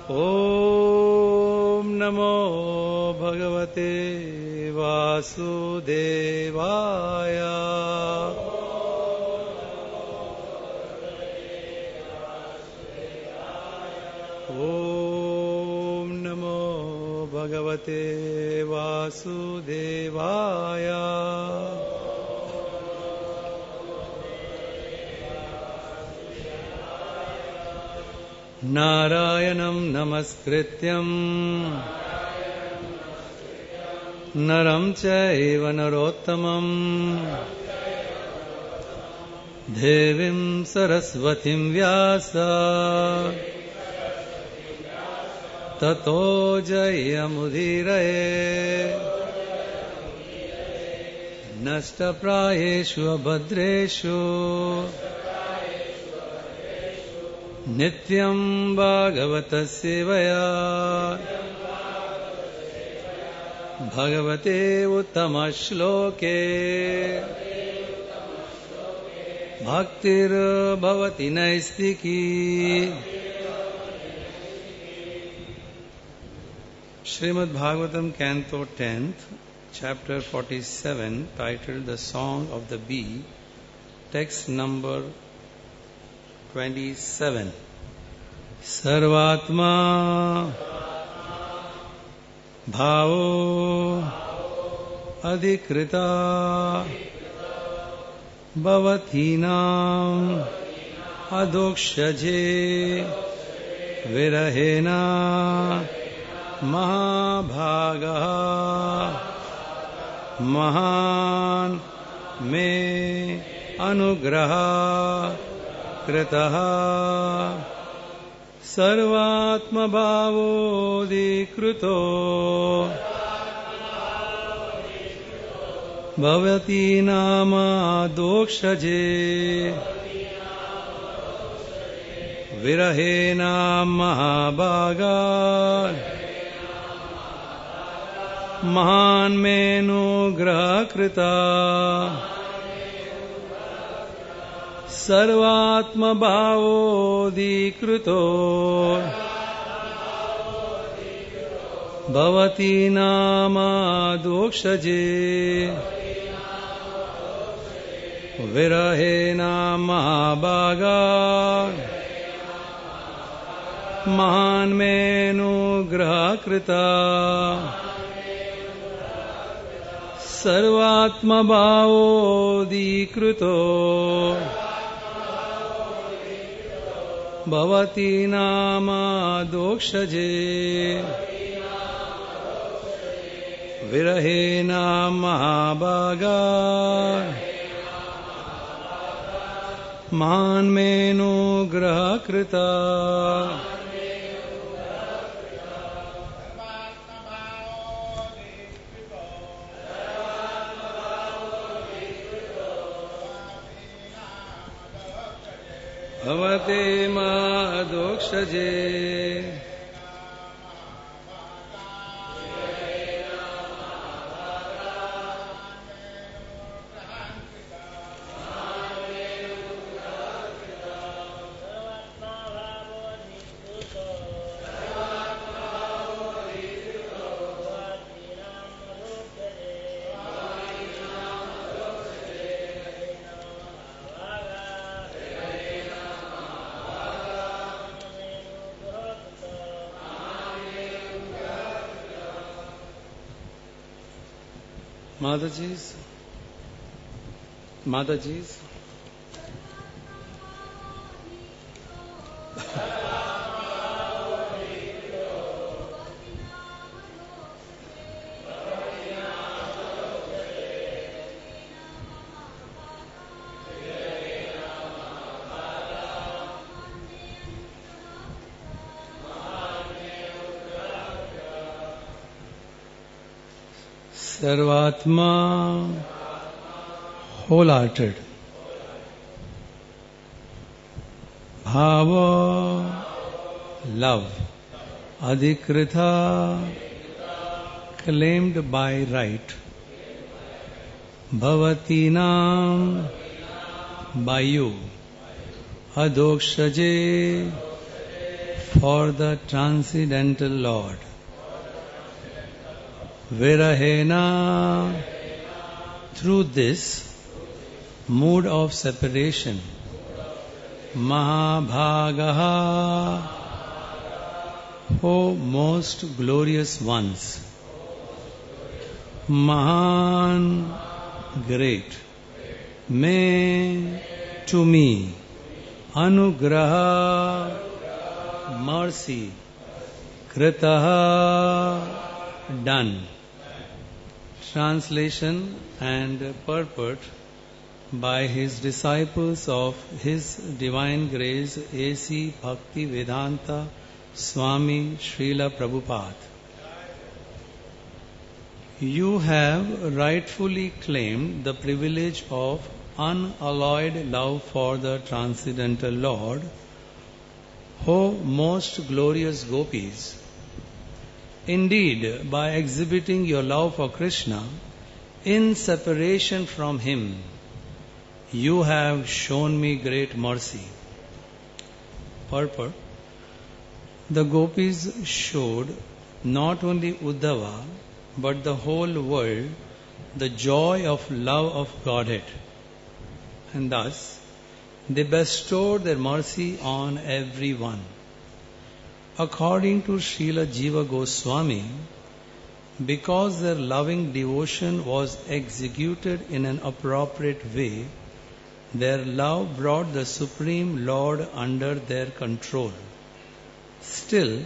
Om Namo Bhagavate Vasudevaya. Om Namo Bhagavate Vasudevaya. Narayanam namaskrityam naram chaiva narottamam devim saraswatim vyasa tato jayamudiraye nashtaprayeshu abhadreshu Nityam Bhagavata Sevaya Bhagavate Uttama Shloke Bhaktir Bhavati Naistiki. Srimad Bhagavatam Canto 10th, Chapter 47, titled The Song of the Bee, text number 27. Sarvatma Bhavo Adhikrita Bhavatinam Adokshaje Virahena Mahabhaga Mahan Me Anugraha Kritaha Sarvatma Bhavo Dikruto Bhavati Nama Dokshaje Virahena Mahabhaga Mahan Menu Graha Krita Sarvatma Bhavo Dikruto Bhavati Nama Dokshaje Virahena Mahabhaga Mahan Menu Graha Krita Sarvatma Bhavo Dikruto Bhavati Nama Dokshaje Virahena Mahabhaga Mahan Menu Graha Krita Bhavate Ma Dokshaje Mataji's. Sarvatma, wholehearted. Bhava, love. Adhikrita, claimed by right. Bhavatinam, by you. Adokshaje, for the Transcendental Lord. Virahena, through this mood of separation, Mahabhagaha, O most glorious ones, Mahan, great, may to me, Anugraha, mercy, Kritaha, done. Translation and purport by his disciples of His Divine Grace A.C. Bhaktivedanta Swami Srila Prabhupada. You have rightfully claimed the privilege of unalloyed love for the Transcendental Lord, O most glorious gopis. Indeed, by exhibiting your love for Krishna in separation from Him, you have shown me great mercy. Purport. The gopis showed not only Uddhava but the whole world the joy of love of Godhead, and thus they bestowed their mercy on everyone. According to Srila Jiva Goswami, because their loving devotion was executed in an appropriate way, their love brought the Supreme Lord under their control. Still,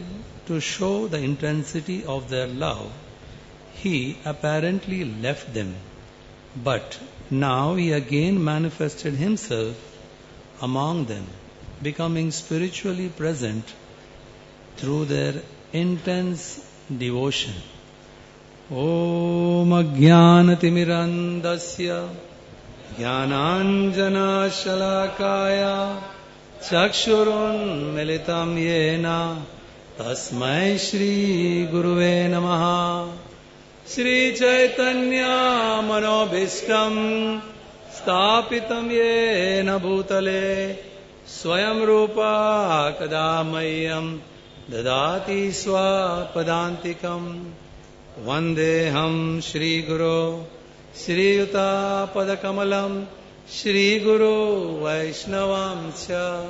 to show the intensity of their love, He apparently left them, but now He again manifested Himself among them, becoming spiritually present through their intense devotion. Om Ajnanatimirandasya Jnananjana Shalakaya Chakshurun Militam Yena Tasmai Shri Guruve Namaha. Shri Chaitanya Manobhishtam Stapitam Yena Bhutale Swayam Rupa Kadamayam Dadati Swapadantikam Vandeham Shri Guru Shri Yuta Padakamalam Shri Guru Vaishnavam Cha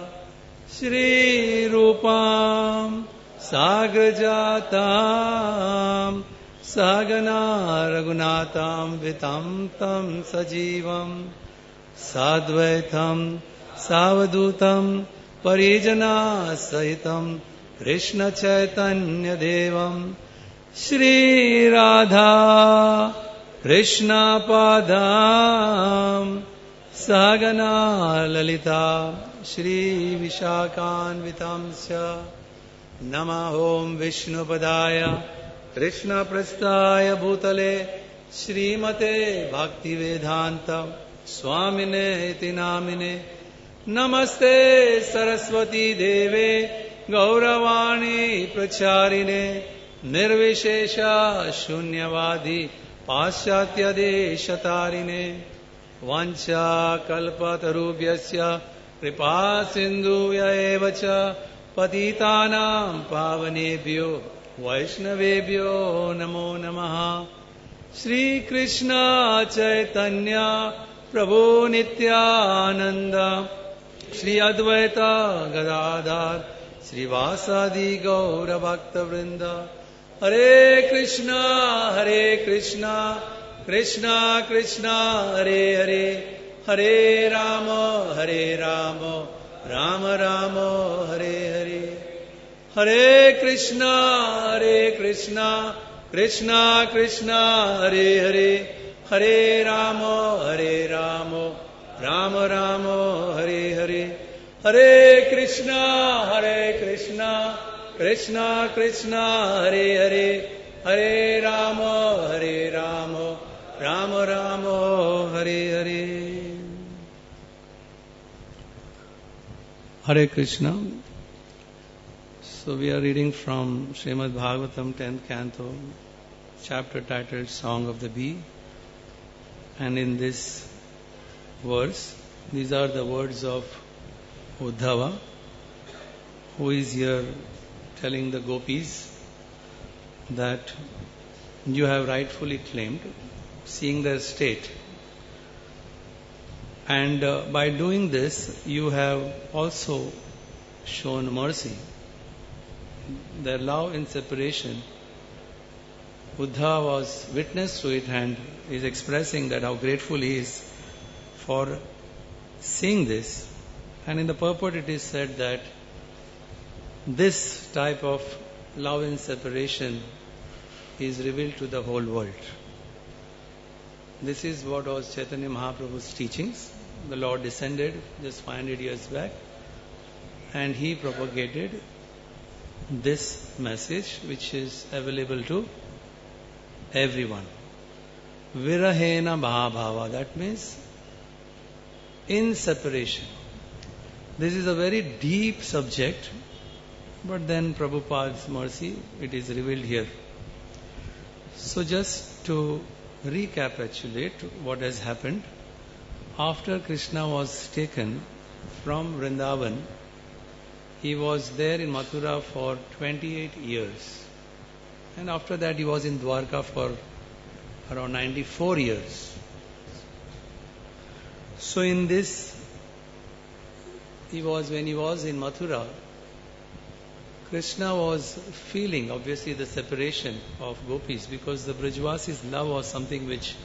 Shri Rupam Sagrajatam Sagana Raghunatam Vitam Tam Sajivam Sadvaitam Savadutam Parijana Sahitam Krishna Chaitanya Devam Shri Radha Krishna Padam Sagana Lalita Shri Vishakhan Vitamsya Nama Om Vishnu Padaya Krishna Prasthaya Bhutale Srimate Bhaktivedanta Swamine Iti Namine Namaste Saraswati Deve Gauravani Pracharine Nirvishesha Shunyavadi Paschatya Deshatarine Vancha Kalpatarubhyasya Kripa Sindhuya Evacha Patitanam Pavanebhyo Vaishnavebhyo Namo Namaha. Shri Krishna Chaitanya Prabhu Nityananda Shri Advaita Gadadhar Shri Vasadi Gaura Bhakta Vrinda. Hare Krishna Krishna Krishna Hare Hare Hare Rama Rama Rama Hare Hare. Hare Krishna Krishna Krishna Hare Hare Hare Rama Rama Rama Hare Hare. Hare Krishna Krishna Krishna Hare Hare Hare Rama Rama Rama Hare Hare. Hare Krishna. So we are reading from Srimad Bhagavatam 10th Canto, chapter titled Song of the Bee. And in this verse, these are the words of Uddhava, who is here telling the gopis that you have rightfully claimed, seeing their state. And by doing this, you have also shown mercy. Their love in separation, Uddhava was witness to it and is expressing that how grateful he is for seeing this. And in the purport it is said that this type of love in separation is revealed to the whole world. This is what was Chaitanya Mahaprabhu's teachings. The Lord descended just 500 years back and he propagated this message which is available to everyone. Virahena bhavava, that means in separation. This is a very deep subject, but then Prabhupada's mercy, it is revealed here. So just to recapitulate what has happened, after Krishna was taken from Vrindavan, he was there in Mathura for 28 years. And after that he was in Dwarka for around 94 years. So in this, when he was in Mathura, Krishna was feeling obviously the separation of gopis, because the Brajvasi's love was something which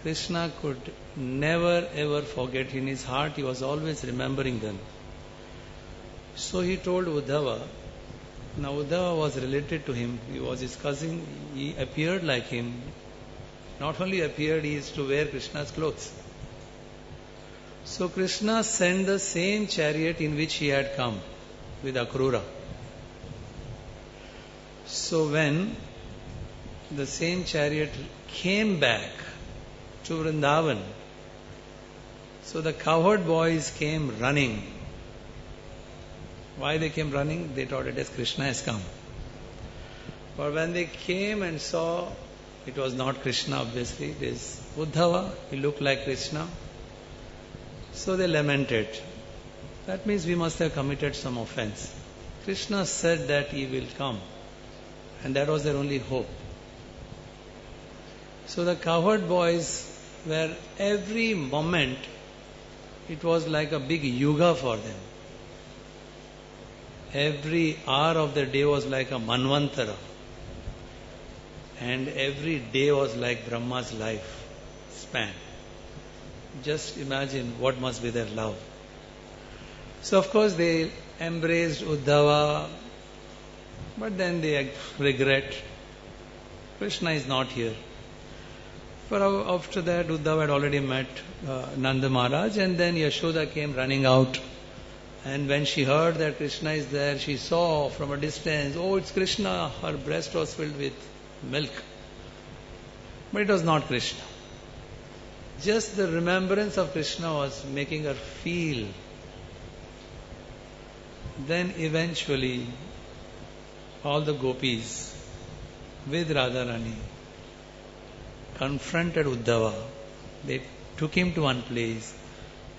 Krishna could never ever forget. In his heart he was always remembering them. So he told Uddhava. Now Uddhava was related to him. He was his cousin. He appeared like him. Not only appeared, he used to wear Krishna's clothes. So Krishna sent the same chariot in which he had come with Akrura. So when the same chariot came back to Vrindavan, so the cowherd boys came running. Why they came running? They thought it as Krishna has come. But when they came and saw, it was not Krishna obviously, it is Uddhava, he looked like Krishna. So they lamented. That means we must have committed some offense. Krishna said that he will come. And that was their only hope. So the cowherd boys were every moment, it was like a big yoga for them. Every hour of the day was like a manvantara. And every day was like Brahma's life span. Just imagine what must be their love. So of course they embraced Uddhava, but then they regret Krishna is not here. But after that Uddhava had already met Nanda Maharaj, and then Yashoda came running out. And when she heard that Krishna is there, she saw from a distance, oh, it's Krishna. Her breast was filled with milk. But it was not Krishna. Just the remembrance of Krishna was making her feel. Then eventually, all the gopis with Radharani confronted Uddhava. They took him to one place,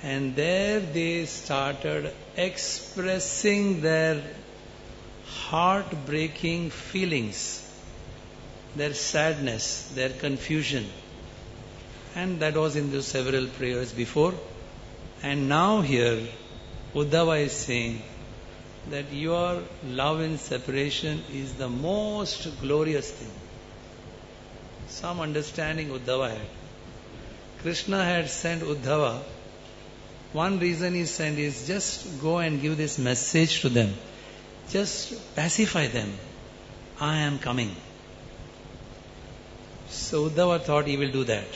and there they started expressing their heartbreaking feelings, their sadness, their confusion. And that was in those several prayers before. And now here, Uddhava is saying that your love in separation is the most glorious thing. Some understanding Uddhava had. Krishna had sent Uddhava. One reason he sent is just go and give this message to them. Just pacify them. I am coming. So Uddhava thought he will do that.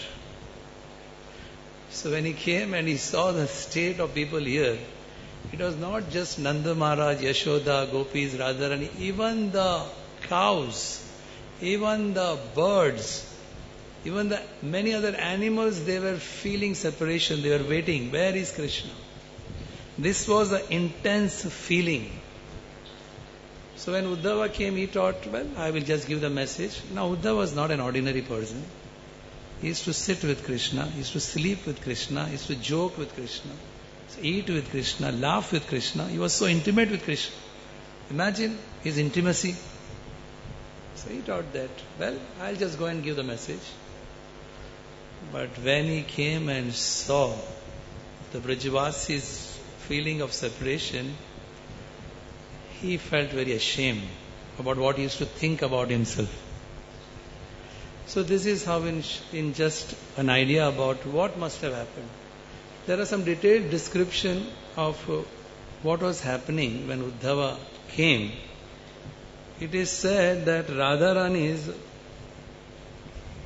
So when he came and he saw the state of people here, it was not just Nanda Maharaj, Yashoda, Gopis, Radharani, even the cows, even the birds, even the many other animals, they were feeling separation. They were waiting. Where is Krishna? This was an intense feeling. So when Uddhava came, he thought, well, I will just give the message. Now Uddhava was not an ordinary person. He used to sit with Krishna, he used to sleep with Krishna, he used to joke with Krishna, eat with Krishna, laugh with Krishna. He was so intimate with Krishna. Imagine his intimacy. So he thought that, well, I'll just go and give the message. But when he came and saw the Brajavasi's feeling of separation, he felt very ashamed about what he used to think about himself. So this is how in just an idea about what must have happened. There are some detailed description of what was happening when Uddhava came. It is said that Radharani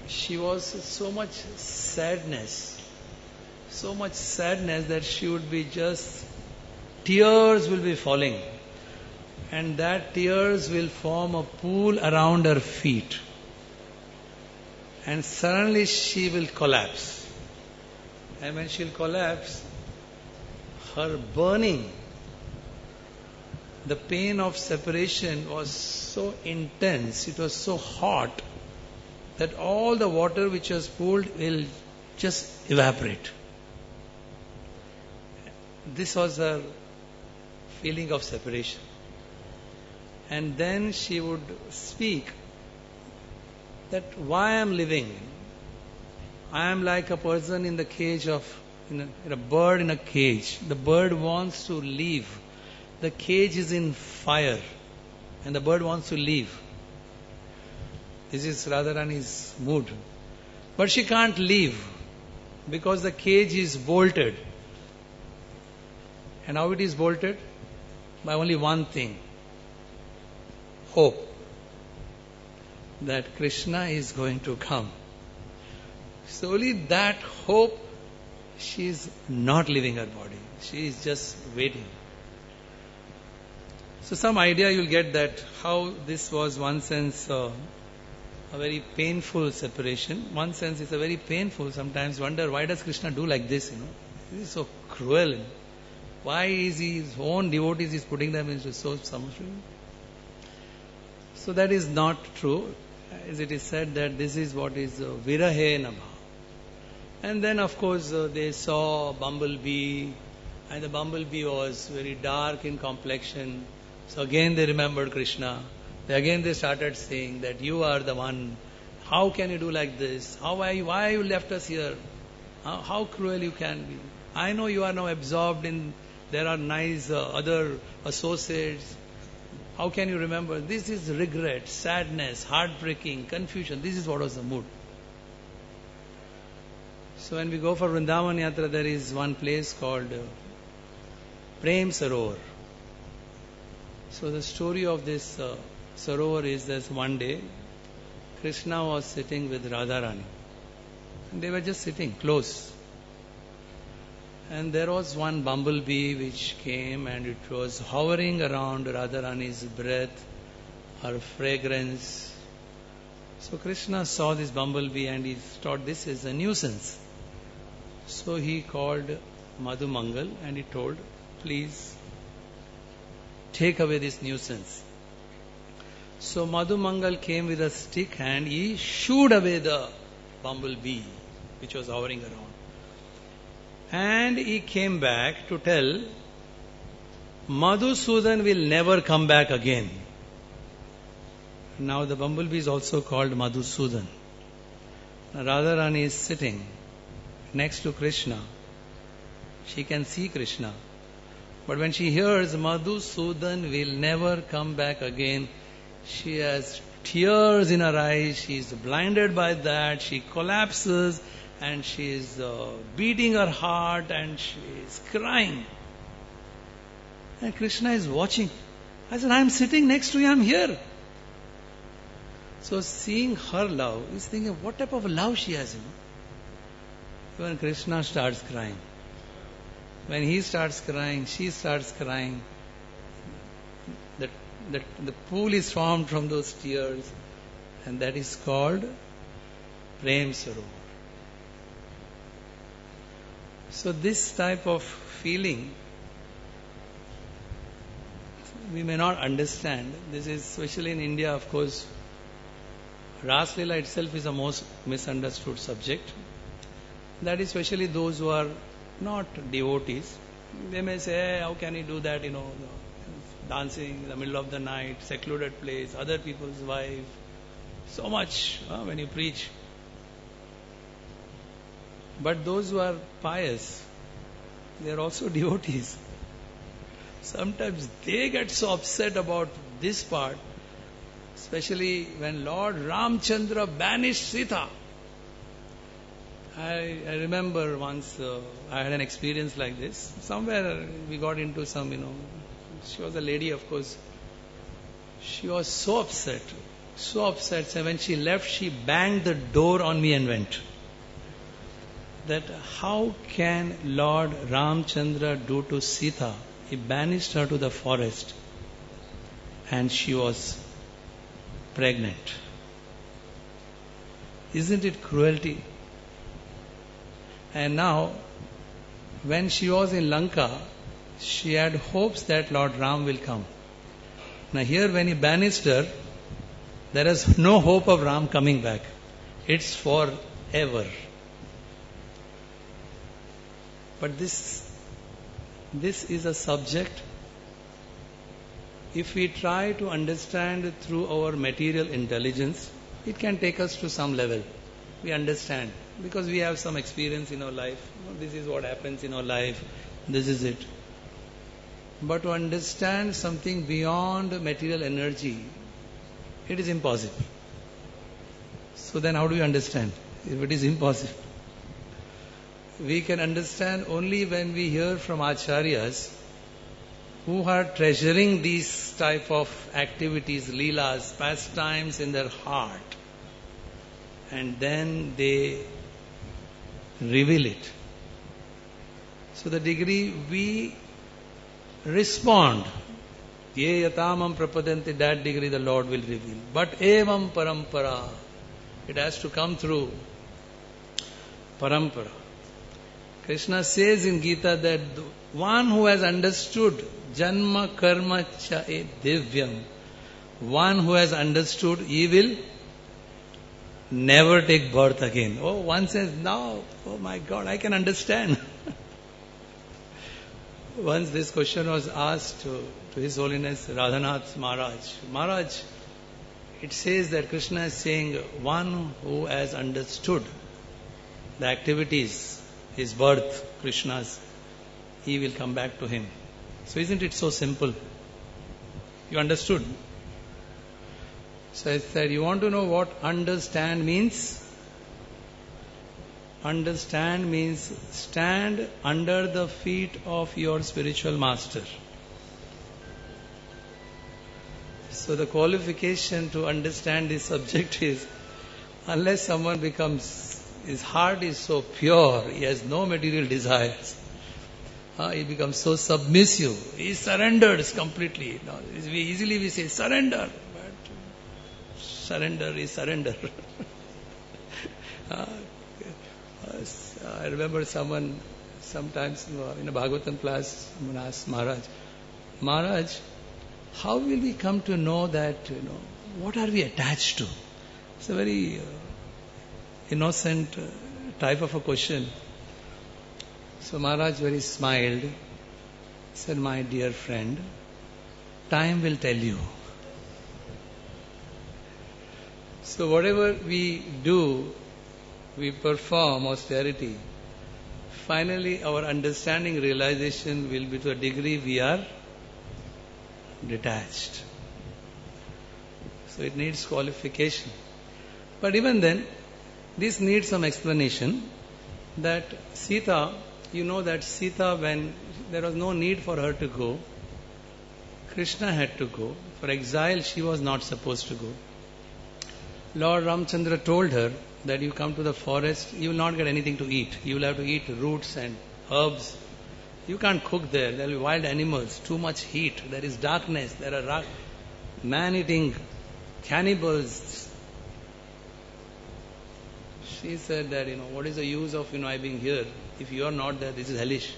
she was so much sadness that she would be just, tears will be falling, and that tears will form a pool around her feet, and suddenly she will collapse. And when she will collapse, her burning, the pain of separation was so intense, it was so hot, that all the water which was pooled will just evaporate. This was her feeling of separation. And then she would speak that why I am living. I am like a person in the cage of, a bird in a cage. The bird wants to leave. The cage is in fire and the bird wants to leave. This is Radharani's mood. But she can't leave because the cage is bolted. And how it is bolted? By only one thing. Hope. That Krishna is going to come. So only that hope, she is not leaving her body. She is just waiting. So some idea you'll get that how this was one sense a very painful separation. One sense it's a very painful. Sometimes wonder why does Krishna do like this? This is so cruel. Why is his own devotees is putting them into so suffering? So that is not true. As it is said that this is what is virahe nabha. And then of course they saw a bumblebee, and the bumblebee was very dark in complexion. So again they remembered Krishna. Again they started saying that you are the one. How can you do like this? Why you left us here? How cruel you can be. I know you are now absorbed in, there are nice other associates. How can you remember? This is regret, sadness, heartbreaking, confusion. This is what was the mood. So when we go for Vrindavan Yatra, there is one place called Prem Sarovar. So the story of this Sarovar is that one day Krishna was sitting with Radharani. And they were just sitting close. And there was one bumblebee which came and it was hovering around Radharani's breath, her fragrance. So Krishna saw this bumblebee and he thought this is a nuisance. So he called Madhu Mangal and he told, please take away this nuisance. So Madhu Mangal came with a stick and he shooed away the bumblebee which was hovering around. And he came back to tell, Madhusudan will never come back again. Now the bumblebee is also called Madhusudan. Radharani is sitting next to Krishna. She can see Krishna. But when she hears Madhusudan will never come back again, she has tears in her eyes. She is blinded by that. She collapses. And she is beating her heart and she is crying. And Krishna is watching. I said, I am sitting next to you, I am here. So seeing her love, he's thinking, what type of love she has. When Krishna starts crying. When he starts crying, she starts crying. The pool is formed from those tears. And that is called Prem Sarovar. So this type of feeling, we may not understand. This is especially in India, of course. Ras Leela itself is the most misunderstood subject. That is especially those who are not devotees. They may say, hey, how can he do that? dancing in the middle of the night, secluded place, other people's wife. So much when you preach. But those who are pious, they are also devotees. Sometimes they get so upset about this part, especially when Lord Ramchandra banished Sita. I remember once I had an experience like this. Somewhere we got into some, she was a lady, of course. She was so upset. So when she left, she banged the door on me and went. That how can Lord Ramchandra do to Sita? He banished her to the forest and she was pregnant. Isn't it cruelty? And now, when she was in Lanka, she had hopes that Lord Ram will come. Now here when he banished her, there is no hope of Ram coming back. It's forever. But this is a subject, if we try to understand through our material intelligence, it can take us to some level. We understand because we have some experience in our life. This is what happens in our life. This is it. But to understand something beyond material energy, it is impossible. So then how do you understand if it is impossible? We can understand only when we hear from acharyas who are treasuring these type of activities, leelas, pastimes in their heart, and then they reveal it. So the degree we respond, ye yatamam prapadanti, that degree the Lord will reveal. But evam parampara, it has to come through parampara. Krishna says in Gita that the one who has understood janma karma cha e divyam, one who has understood, he will never take birth again. Oh, one says, now, oh my God, I can understand. Once this question was asked to His Holiness Radhanath Maharaj. Maharaj, it says that Krishna is saying, one who has understood the activities, his birth, Krishna's, he will come back to him. So isn't it so simple? You understood? So I said, you want to know what understand means? Understand means stand under the feet of your spiritual master. So the qualification to understand this subject is, unless someone his heart is so pure, he has no material desires, he becomes so submissive, he surrenders completely. Now, easily we say surrender, but surrender is surrender. I remember sometimes in a Bhagavatam class, someone asked Maharaj, how will we come to know that, what are we attached to? It's a very innocent type of a question. So Maharaj very smiled, said, my dear friend, time will tell you. So whatever we do, we perform austerity, finally our understanding, realization will be to a degree we are detached. So it needs qualification. But even then, this needs some explanation. That Sita, that Sita, when there was no need for her to go, Krishna had to go. For exile, she was not supposed to go. Lord Ramchandra told her that you come to the forest, you will not get anything to eat. You will have to eat roots and herbs. You can't cook there. There will be wild animals, too much heat. There is darkness. There are man-eating cannibals. She said that, what is the use of, I being here? If you are not there, this is hellish.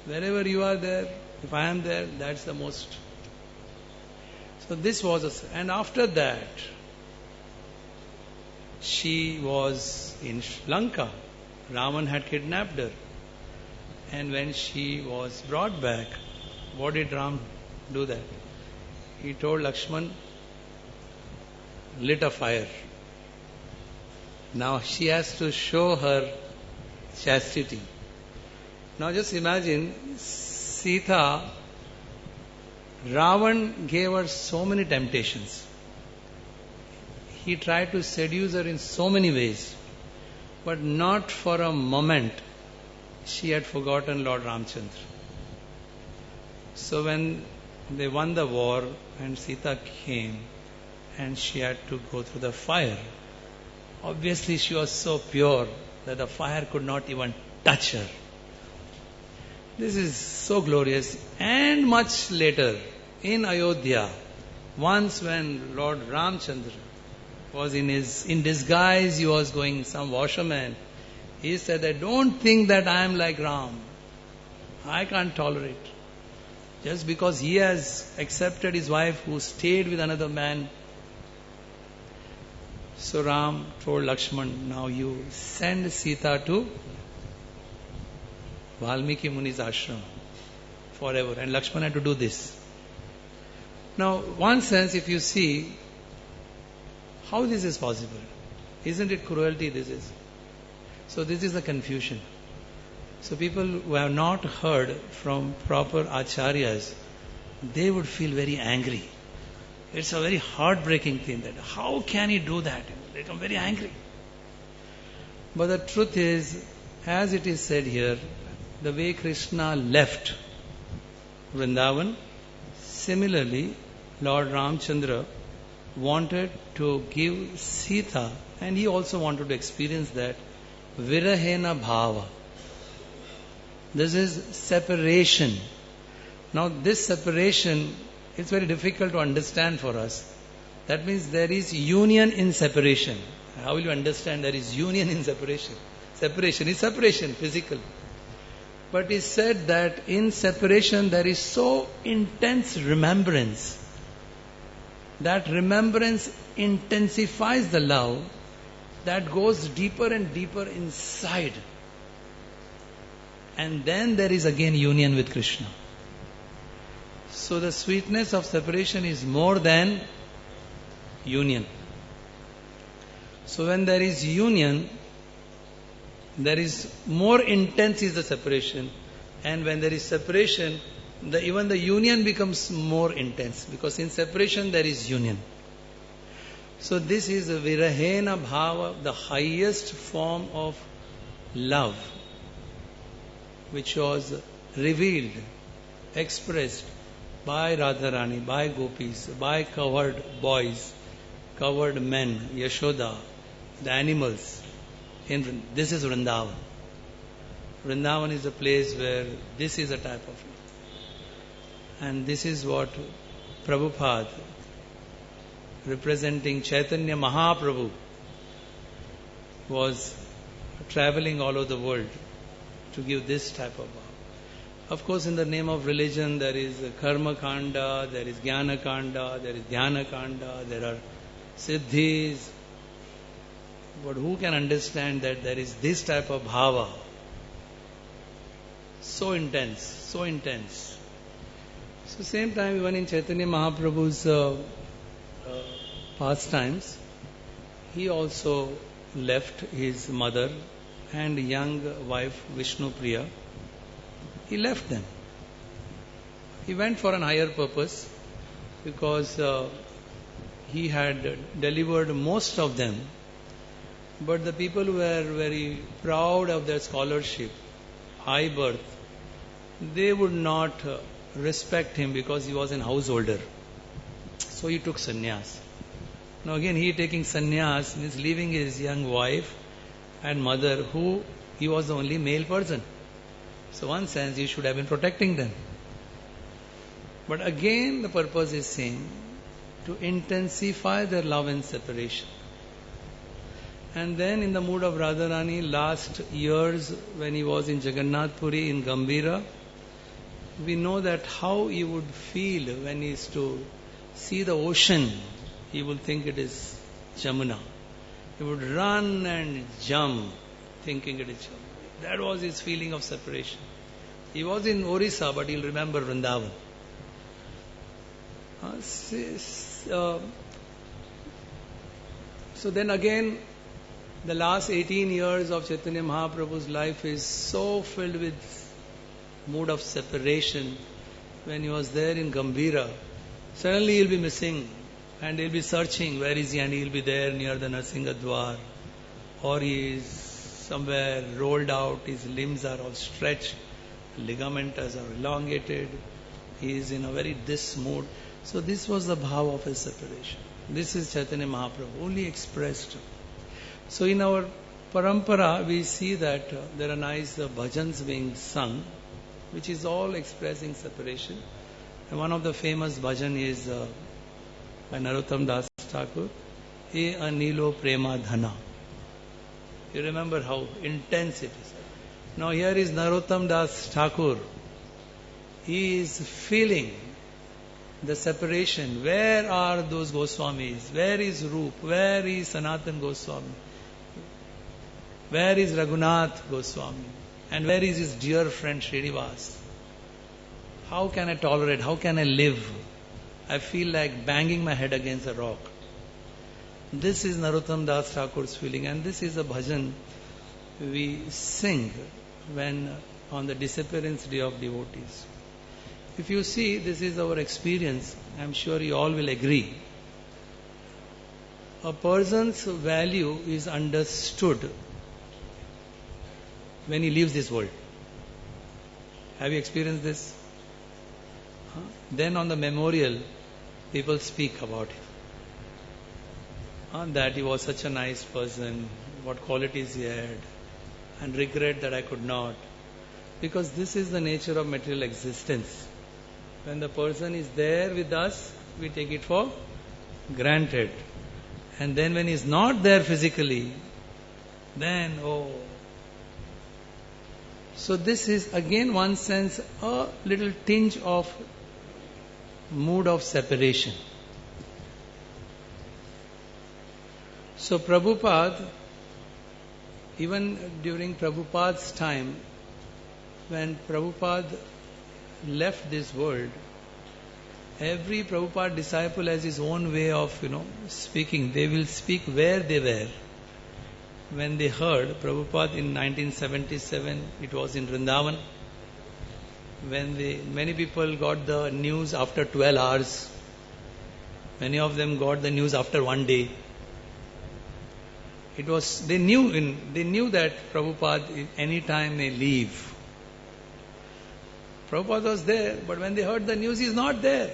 Wherever you are there, if I am there, that's the most. So this was and after that, she was in Lanka. Ravan had kidnapped her. And when she was brought back, what did Ram do that. He told Lakshman, lit a fire. Now she has to show her chastity. Now just imagine Sita, Ravan gave her so many temptations. He tried to seduce her in so many ways, but not for a moment she had forgotten Lord Ramchandra. So when they won the war and Sita came and she had to go through the fire, obviously she was so pure that the fire could not even touch her. This is so glorious. And much later, in Ayodhya, once when Lord Ramchandra was in disguise, he was going some washerman, he said that don't think that I am like Ram. I can't tolerate. Just because he has accepted his wife who stayed with another man. So Ram told Lakshman, now you send Sita to Valmiki Muni's ashram forever. And Lakshman had to do this. Now, one sense, if you see how this is possible, isn't it cruelty this is? So this is the confusion. So people who have not heard from proper acharyas, they would feel very angry. It's a very heartbreaking thing that how can he do that? They become very angry. But the truth is, as it is said here, the way Krishna left Vrindavan, similarly Lord Ramchandra wanted to give Sita, and he also wanted to experience that virahena bhava. This is separation. Now this separation is very difficult to understand for us. That means there is union in separation. How will you understand there is union in separation? Separation is separation, physical. But he said that in separation there is so intense remembrance. That remembrance intensifies the love that goes deeper and deeper inside. And then there is again union with Krishna. So the sweetness of separation is more than union. So when there is union, there is more intense is the separation. And when there is separation, even the union becomes more intense. Because in separation there is union. So this is the virahena bhava, the highest form of love, which was revealed, expressed by Radharani, by gopis, by covered boys, covered men, Yashoda, the animals. This is Vrindavan. Vrindavan is a place where this is a type of love. And this is what Prabhupada, representing Chaitanya Mahaprabhu, was traveling all over the world to give this type of love. Of course, in the name of religion, there is Karma Kanda, there is Jnana Kanda, there is Dhyana Kanda, there are Siddhis. But who can understand that there is this type of bhava? So intense, so intense. So same time, even in Chaitanya Mahaprabhu's pastimes, he also left his mother and young wife Vishnu Priya. He left them. He went for an higher purpose because he had delivered most of them. But the people were very proud of their scholarship, high birth. They would not respect him because he was an householder. So he took sannyas. Now again, he taking sannyas means leaving his young wife and mother, who he was the only male person. So one sense, he should have been protecting them. But again, the purpose is same, to intensify their love and separation. And then in the mood of Radharani, last years when he was in Jagannath Puri in Gambhira, we know that how he would feel when he is to see the ocean. He would think it is Jamuna. He would run and jump thinking it is Jamuna. That was his feeling of separation. He was in Orissa, but he'll remember Vrindavan. So then again, the last 18 years of Chaitanya Mahaprabhu's life is so filled with mood of separation. When he was there in Gambhira, suddenly he'll be missing and he'll be searching, where is he? And he'll be there near the Narsingha Dwar, or he is somewhere rolled out, his limbs are all stretched, ligamentous are elongated, he is in a very this mood. So this was the bhava of his separation. This is Chaitanya Mahaprabhu, only expressed. So in our parampara, we see that there are nice bhajans being sung, which is all expressing separation. And one of the famous bhajan is by Narottam Das Thakur, E Anilo Prema Dhana. You remember how intense it is. Now here is Narottam Das Thakur. He is feeling the separation. Where are those Goswamis? Where is Roop? Where is Sanatan Goswami? Where is Raghunath Goswami? And where is his dear friend Srinivas? How can I tolerate? How can I live? I feel like banging my head against a rock. This is Narottam Das Thakur's feeling, and this is a bhajan we sing when on the disappearance day of devotees. If you see, this is our experience. I am sure you all will agree. A person's value is understood when he leaves this world. Have you experienced this? Then on the memorial, people speak about him. That he was such a nice person, what qualities he had, and regret that I could not. Because this is the nature of material existence. When the person is there with us, we take it for granted. And then when he is not there physically, then, So this is again one sense a little tinge of mood of separation. So Prabhupada, even during Prabhupada's time, when Prabhupada left this world, every Prabhupada disciple has his own way of, speaking. They will speak where they were. When they heard Prabhupada in 1977, it was in Vrindavan. When many people got the news after 12 hours. Many of them got the news after one day. They knew that Prabhupada any time may leave. Prabhupada was there, but when they heard the news, he's not there.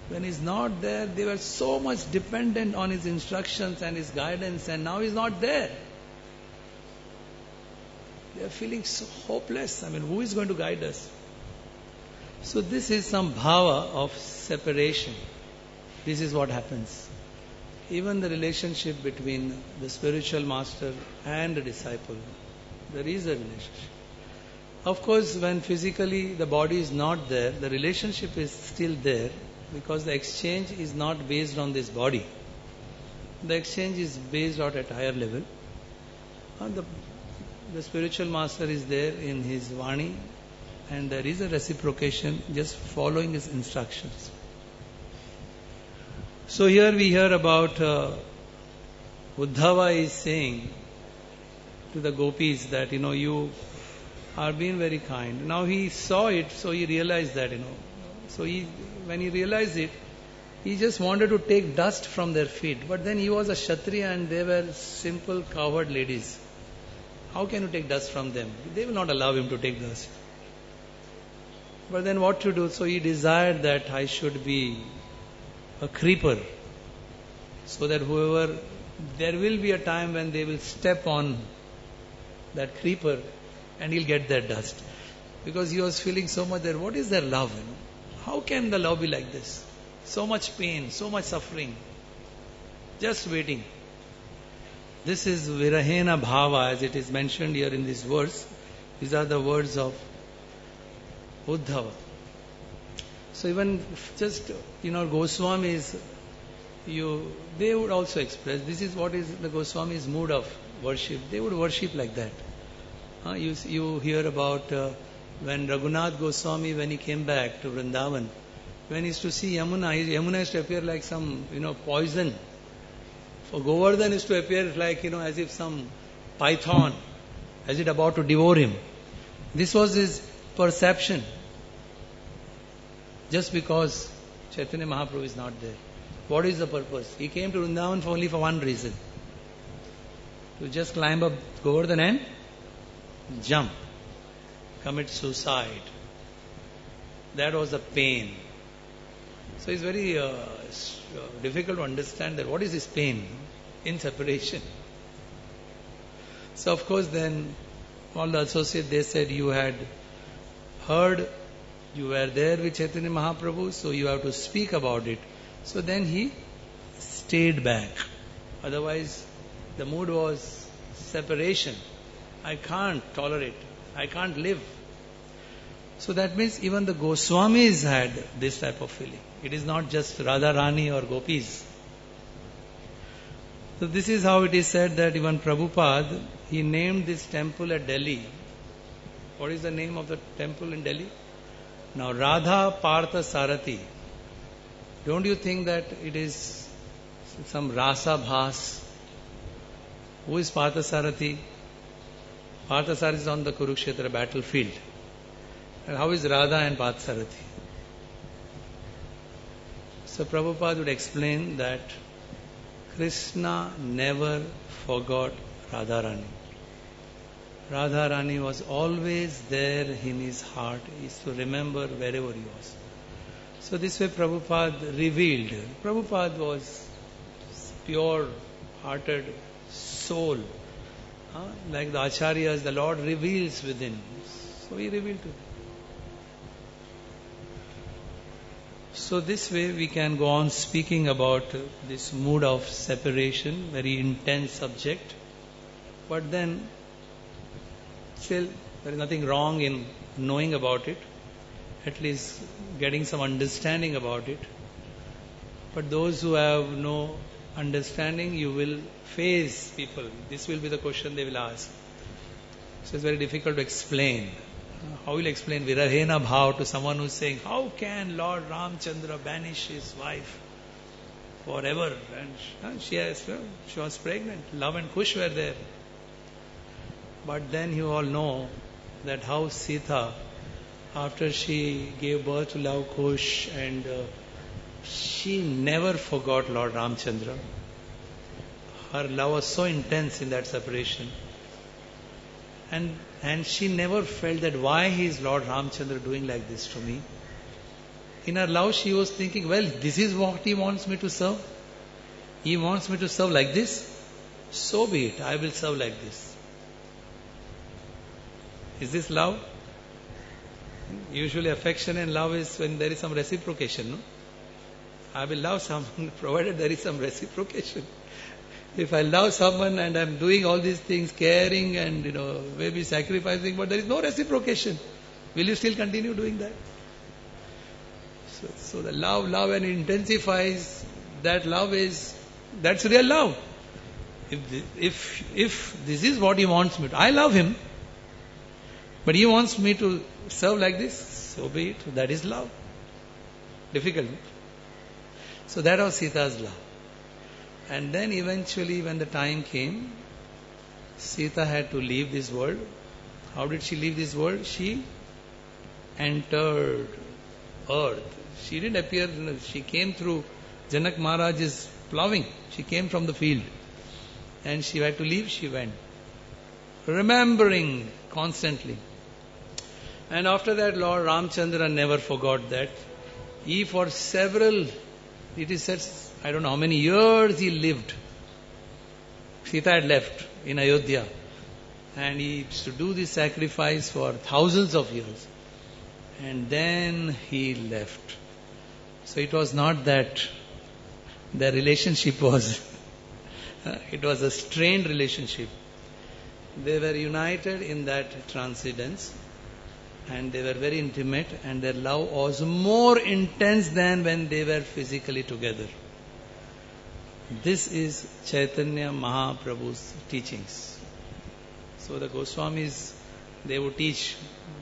When he's not there, they were so much dependent on his instructions and his guidance, and now he's not there. They are feeling so hopeless. Who is going to guide us? So this is some bhava of separation. This is what happens. Even the relationship between the spiritual master and the disciple, there is a relationship. Of course, when physically the body is not there, the relationship is still there, because the exchange is not based on this body. The exchange is based out at higher level. And the spiritual master is there in his Vani, and there is a reciprocation, just following his instructions. So here we hear about Uddhava is saying to the gopis that, you are being very kind. Now he saw it, so he realized that, So when he realized it, he just wanted to take dust from their feet. But then he was a Kshatriya and they were simple cowherd ladies. How can you take dust from them? They will not allow him to take dust. But then what to do? So he desired that I should be a creeper, so that there will be a time when they will step on that creeper and he'll get their dust. Because he was feeling so much that what is their love? How can the love be like this? So much pain, so much suffering. Just waiting. This is Virahena Bhava, as it is mentioned here in this verse. These are the words of Uddhava. So even just, Goswamis, they would also express, this is what is the Goswami's mood of worship. They would worship like that. You hear about when Raghunath Goswami, when he came back to Vrindavan, When he used to see Yamuna, Yamuna used to appear like some, poison. For Govardhan used to appear like, as if some python, as it about to devour him. This was his perception. Just because Chaitanya Mahaprabhu is not there. What is the purpose? He came to Vrindavan only for one reason. To just climb up Govardhan and jump. Commit suicide. That was the pain. So it's very difficult to understand that what is this pain in separation. So of course then all the associates, they said, you had heard, you were there with Chaitanya Mahaprabhu, so you have to speak about it. So then he stayed back. Otherwise the mood was separation. I can't tolerate. I can't live. So that means even the Goswamis had this type of feeling. It is not just Radharani or Gopis. So this is how it is said that even Prabhupada, he named this temple at Delhi. What is the name of the temple in Delhi? Now Radha Partha Sarathi. Don't you think that it is some Rasa Bhas? Who is Partha Sarathi? Partha Sarathi is on the Kurukshetra battlefield. And how is Radha and Partha Sarathi? So Prabhupada would explain that Krishna never forgot Radharani. Radharani was always there in his heart. He used to remember wherever he was. So this way Prabhupada revealed. Prabhupada was pure-hearted soul. Like the Acharyas, the Lord reveals within. So he revealed to them. So this way we can go on speaking about this mood of separation, very intense subject. But then still there is nothing wrong in knowing about it, at least getting some understanding about it. But those who have no understanding, you will face people. This will be the question they will ask. So it's very difficult to explain. How will you explain Virahena Bhav to someone who is saying, how can Lord Ramchandra banish his wife forever? And she was pregnant. Love and Kush were there. But then you all know that how Sita, after she gave birth to Love Kush, and she never forgot Lord Ramchandra. Her love was so intense in that separation. And she never felt that why is Lord Ramchandra doing like this to me. In her love she was thinking, well, this is what he wants me to serve. He wants me to serve like this. So be it, I will serve like this. Is this love? Usually affection and love is when there is some reciprocation. No? I will love someone provided there is some reciprocation. If I love someone and I am doing all these things, caring and maybe sacrificing, but there is no reciprocation, will you still continue doing that? So the love and intensifies. That love that's real love. If this is what he wants me to, I love him, but he wants me to serve like this, so be it. That is love. Difficult. So that was Sita's love. And then eventually when the time came, Sita had to leave this world. How did she leave this world? She entered earth. She didn't appear, she came through Janak Maharaj's ploughing. She came from the field. And she had to leave, she went. Remembering constantly. And after that, Lord Ramchandra never forgot that. He for several, it is said, I don't know how many years he lived. Sita had left in Ayodhya. And he used to do this sacrifice for thousands of years. And then he left. So it was not that the relationship was, it was a strained relationship. They were united in that transcendence. And they were very intimate. And their love was more intense than when they were physically together. This is Chaitanya Mahaprabhu's teachings. So the Goswamis, they would teach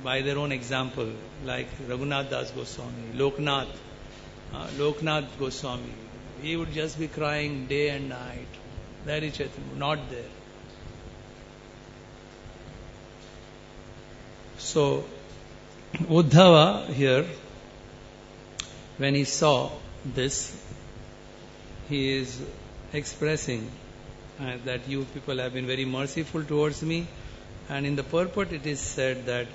by their own example, like Raghunath Das Goswami, Loknath. Loknath Goswami, he would just be crying day and night. There is Chaitanya, not there. So, Uddhava here, when he saw this, he is expressing that you people have been very merciful towards me, and in the purport it is said that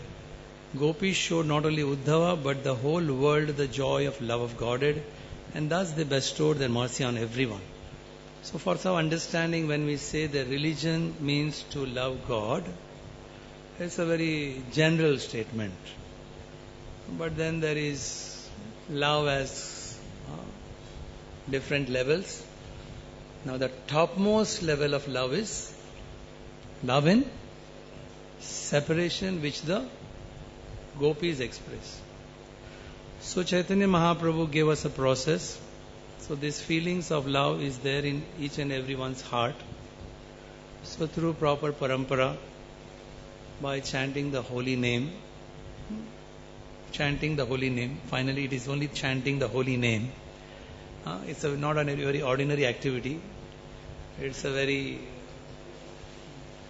Gopis showed not only Uddhava but the whole world the joy of love of Godhead, and thus they bestowed their mercy on everyone. So for some understanding, when we say that religion means to love God, it's a very general statement. But then there is love as different levels. Now the topmost level of love is love in separation, which the Gopis express. So Chaitanya Mahaprabhu gave us a process. So these feelings of love is there in each and everyone's heart. So through proper parampara, by chanting the holy name, finally it is only chanting the holy name. It's not a very ordinary activity. It's a very,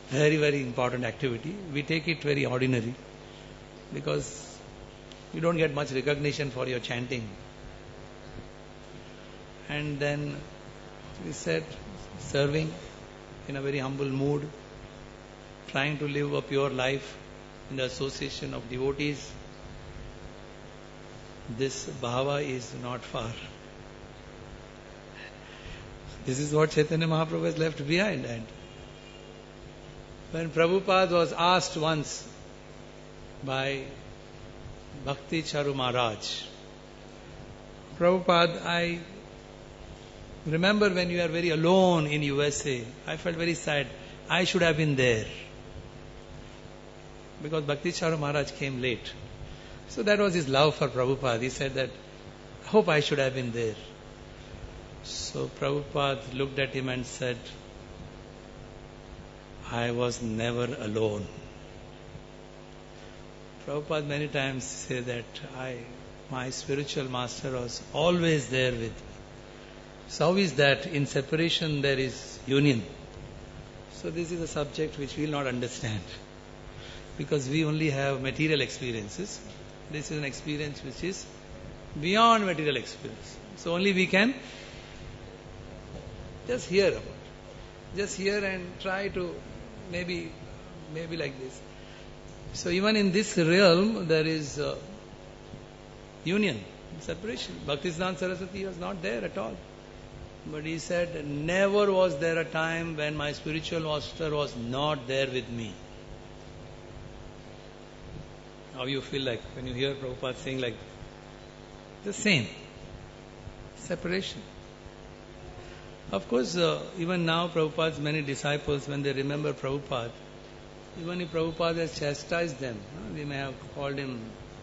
very, very important activity. We take it very ordinary because you don't get much recognition for your chanting. And then we said, serving in a very humble mood, trying to live a pure life in the association of devotees. This bhava is not far. This is what Chaitanya Mahaprabhu has left behind. And when Prabhupada was asked once by Bhakti Charu Maharaj, Prabhupada, I remember when you are very alone in USA, I felt very sad. I should have been there. Because Bhakti Charu Maharaj came late. So that was his love for Prabhupada. He said that, I hope I should have been there. So Prabhupada looked at him and said, I was never alone. Prabhupada many times said that my spiritual master was always there with me. So how is that? In separation there is union. So this is a subject which we will not understand. Because we only have material experiences. This is an experience which is beyond material experience. So only we can just hear about it. Just hear and try to maybe like this. So even in this realm there is union, separation. Bhaktisiddhanta Saraswati was not there at all. But he said, never was there a time when my spiritual master was not there with me. How you feel like when you hear Prabhupada saying like the same separation. Of course, even now Prabhupada's many disciples, when they remember Prabhupada, even if Prabhupada has chastised them, they may have called him,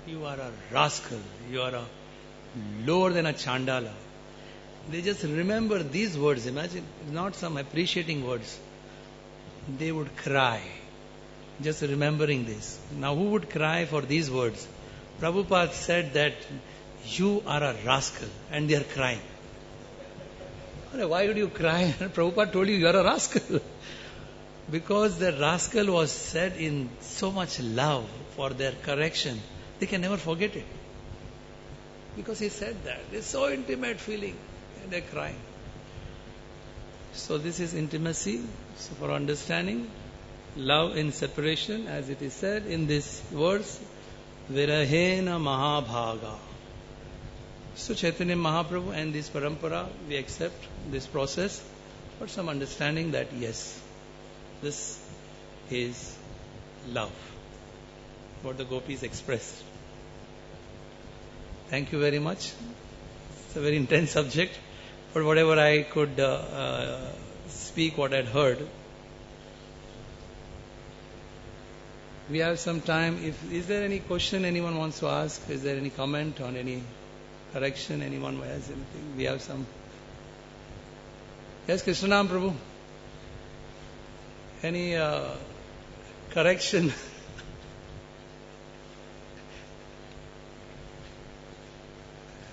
you are a rascal, you are a lower than a chandala. They just remember these words. Imagine, not some appreciating words. They would cry just remembering this. Now who would cry for these words? Prabhupada said that you are a rascal, and they are crying. Why would you cry? Prabhupada told you are a rascal. Because the rascal was said in so much love for their correction, they can never forget it. Because he said that. It's so intimate feeling. And they're crying. So this is intimacy. So for understanding, love in separation, as it is said in this verse, Virahena Mahabhaga. So Chaitanya Mahaprabhu and this parampara, we accept this process for some understanding that yes, this is love, what the gopis expressed. Thank you very much. It's a very intense subject, but whatever I could speak, what I'd heard. We have some time. Is there any question anyone wants to ask? Is there any comment on any correction? Anyone has anything? We have some. Yes, Krishnanam Prabhu. Any correction?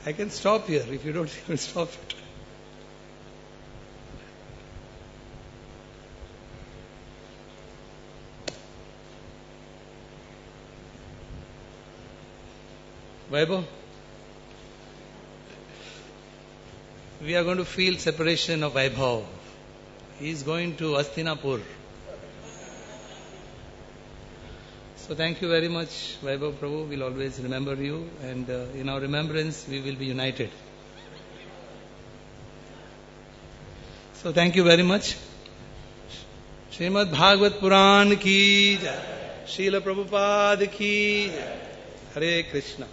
I can stop here if you don't even stop it. Vaibhav, we are going to feel separation of Vaibhav. He is going to Hastinapur. So thank you very much, Vaibhav Prabhu. We'll always remember you, and in our remembrance we will be united. So thank you very much. Srimad Bhagavat Puran ki jai. Srila Prabhupada ki jai. Hare Krishna.